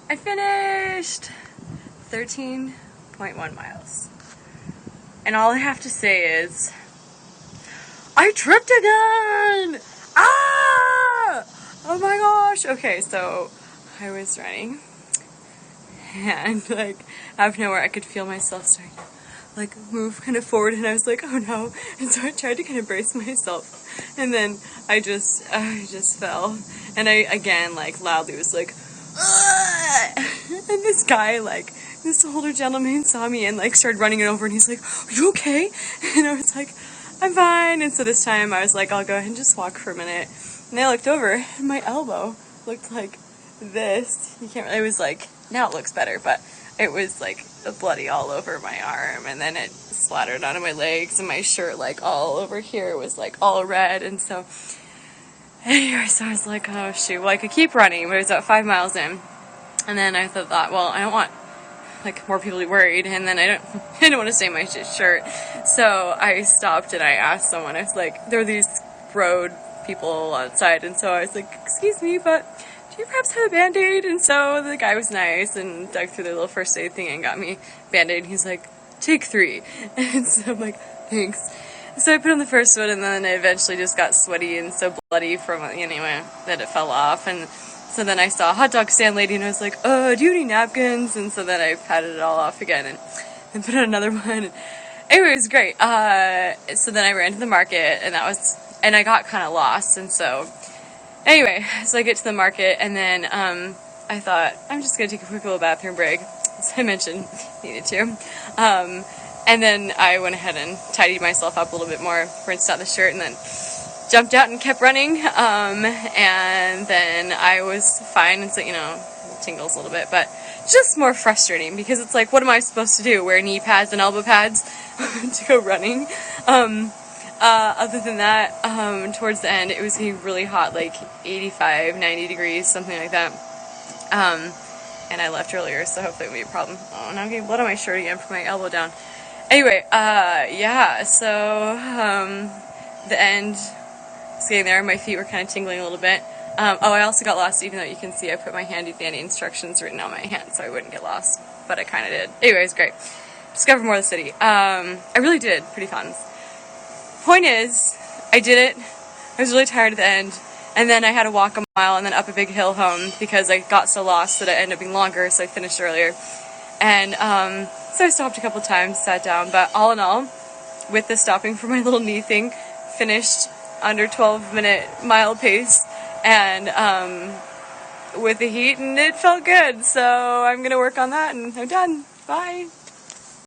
I finished 13.1 miles. And all I have to say is, I tripped again! Ah! Oh my gosh! Okay, so I was running, and like, out of nowhere I could feel myself starting to like move kind of forward, and I was like, oh no. And so I tried to kind of brace myself, and then I just fell, and I again like loudly was like, ugh! And this guy, like this older gentleman, saw me and like started running it over, and he's like, are you okay? And I was like, I'm fine. And so this time I was like, I'll go ahead and just walk for a minute. And I looked over, and my elbow looked like this. You can't really, it was like, now it looks better, but it was like bloody all over my arm, and then it splattered onto my legs, and my shirt like all over here was like all red. And so anyway, so I was like, oh shoot, well I could keep running, but it was about 5 miles in, and then I thought, well, I don't want like more people to be worried, and then I don't want to stain my shirt, so I stopped and I asked someone. I was like, there were these road people outside, and so I was like, excuse me, but do you perhaps have a Band-Aid? And so the guy was nice and dug through the little first aid thing and got me Band-Aid, and he's like, take 3. And so I'm like, thanks. So I put on the first one, and then it eventually just got sweaty and so bloody from, anyway, that it fell off. And so then I saw a hot dog stand lady, and I was like, do you need napkins? And so then I patted it all off again and put on another one. Anyway, it was great. So then I ran to the market, and I got kind of lost. And so anyway, so I get to the market, and then I thought, I'm just going to take a quick little bathroom break, as I mentioned, needed to. And then I went ahead and tidied myself up a little bit more, rinsed out the shirt, and then jumped out and kept running. And then I was fine, and so, tingles a little bit, but just more frustrating, because it's like, what am I supposed to do? Wear knee pads and elbow pads to go running? Other than that, towards the end, it was getting really hot, like 85, 90 degrees, something like that. And I left earlier, so hopefully it won't be a problem. Oh, now I'm getting blood on my shirt again from my elbow down. Anyway, yeah, so, the end was getting there. My feet were kind of tingling a little bit. I also got lost, even though you can see I put my handy-dandy instructions written on my hand so I wouldn't get lost, but I kind of did. Anyway, it was great. Discovered more of the city. I really did. Pretty fun. Point is, I did it. I was really tired at the end, and then I had to walk a mile and then up a big hill home because I got so lost that it ended up being longer, so I finished earlier. And so I stopped a couple times, sat down, but all in all, with the stopping for my little knee thing, finished under 12-minute mile pace, and with the heat, and it felt good, so I'm gonna work on that, and I'm done. Bye!